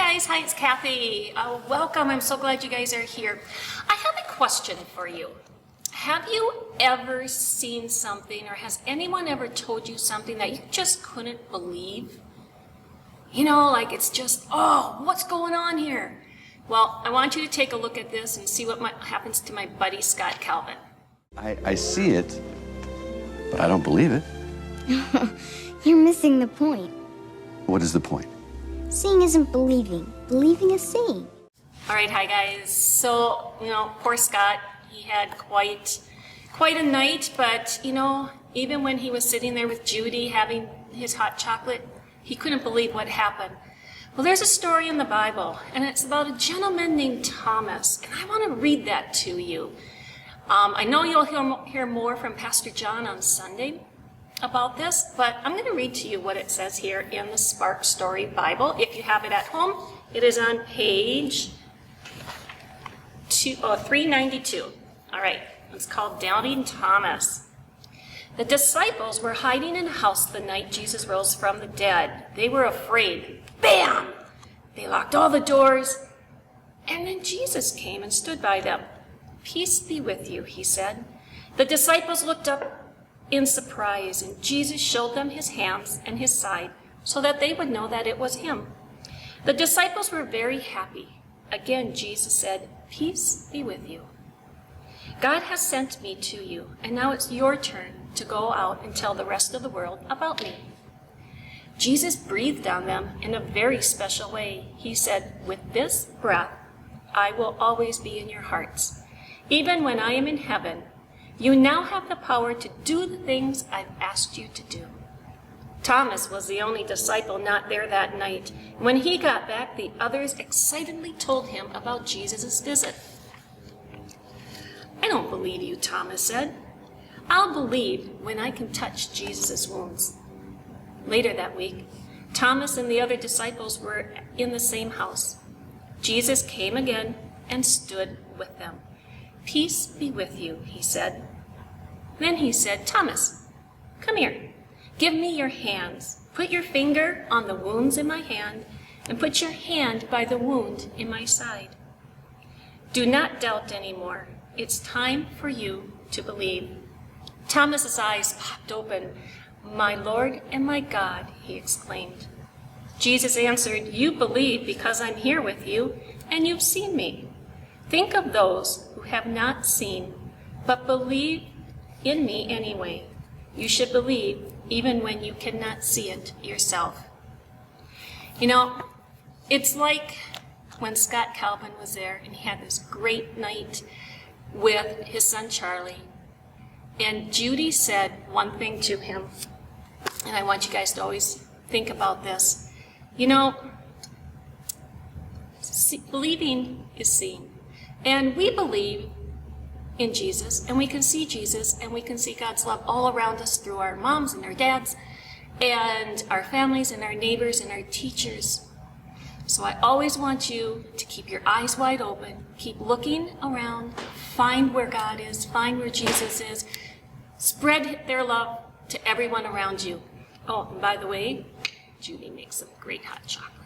guys, hi, it's Cathy. Welcome, I'm so glad you guys are here. I have a question for you. Have you ever seen something, or has anyone ever told you something that you just couldn't believe? You know, like it's just, oh, what's going on here? Well, I want you to take a look at this and see what happens to my buddy Scott Calvin. I see it, but I don't believe it. You're missing the point. What is the point? Seeing isn't believing. Believing is seeing. All right, hi guys. So, poor Scott, he had quite a night, but, even when he was sitting there with Judy having his hot chocolate, he couldn't believe what happened. Well, there's a story in the Bible, and it's about a gentleman named Thomas, and I want to read that to you. I know you'll hear more from Pastor John on Sunday about this, but I'm going to read to you what it says here in the Spark Story Bible. If you have it at home, it is on page 392. All right, it's called Doubting Thomas. The disciples were hiding in a house the night Jesus rose from the dead. They were afraid. Bam! They locked all the doors, and then Jesus came and stood by them. "Peace be with you," he said. The disciples looked up in surprise, and Jesus showed them his hands and his side so that they would know that it was him. The disciples were very happy. Again, Jesus said, "Peace be with you. God has sent me to you, and now it's your turn to go out and tell the rest of the world about me." Jesus breathed on them in a very special way. He said, "With this breath, I will always be in your hearts. Even when I am in heaven, you now have the power to do the things I've asked you to do." Thomas was the only disciple not there that night. When he got back, the others excitedly told him about Jesus' visit. "I don't believe you," Thomas said. "I'll believe when I can touch Jesus' wounds." Later that week, Thomas and the other disciples were in the same house. Jesus came again and stood with them. "Peace be with you," he said. Then he said, "Thomas, come here. Give me your hands. Put your finger on the wounds in my hand, and put your hand by the wound in my side. Do not doubt anymore. It's time for you to believe." Thomas's eyes popped open. "My Lord and my God," he exclaimed. Jesus answered, "You believe because I'm here with you, and you've seen me. Think of those who have not seen, but believe in me anyway. You should believe even when you cannot see it yourself." It's like when Scott Calvin was there and he had this great night with his son Charlie, and Judy said one thing to him, and I want you guys to always think about this. Believing is seeing. And we believe in Jesus, and we can see Jesus, and we can see God's love all around us through our moms and our dads, and our families and our neighbors and our teachers. So I always want you to keep your eyes wide open, keep looking around, find where God is, find where Jesus is, spread their love to everyone around you. Oh, and by the way, Judy makes some great hot chocolate.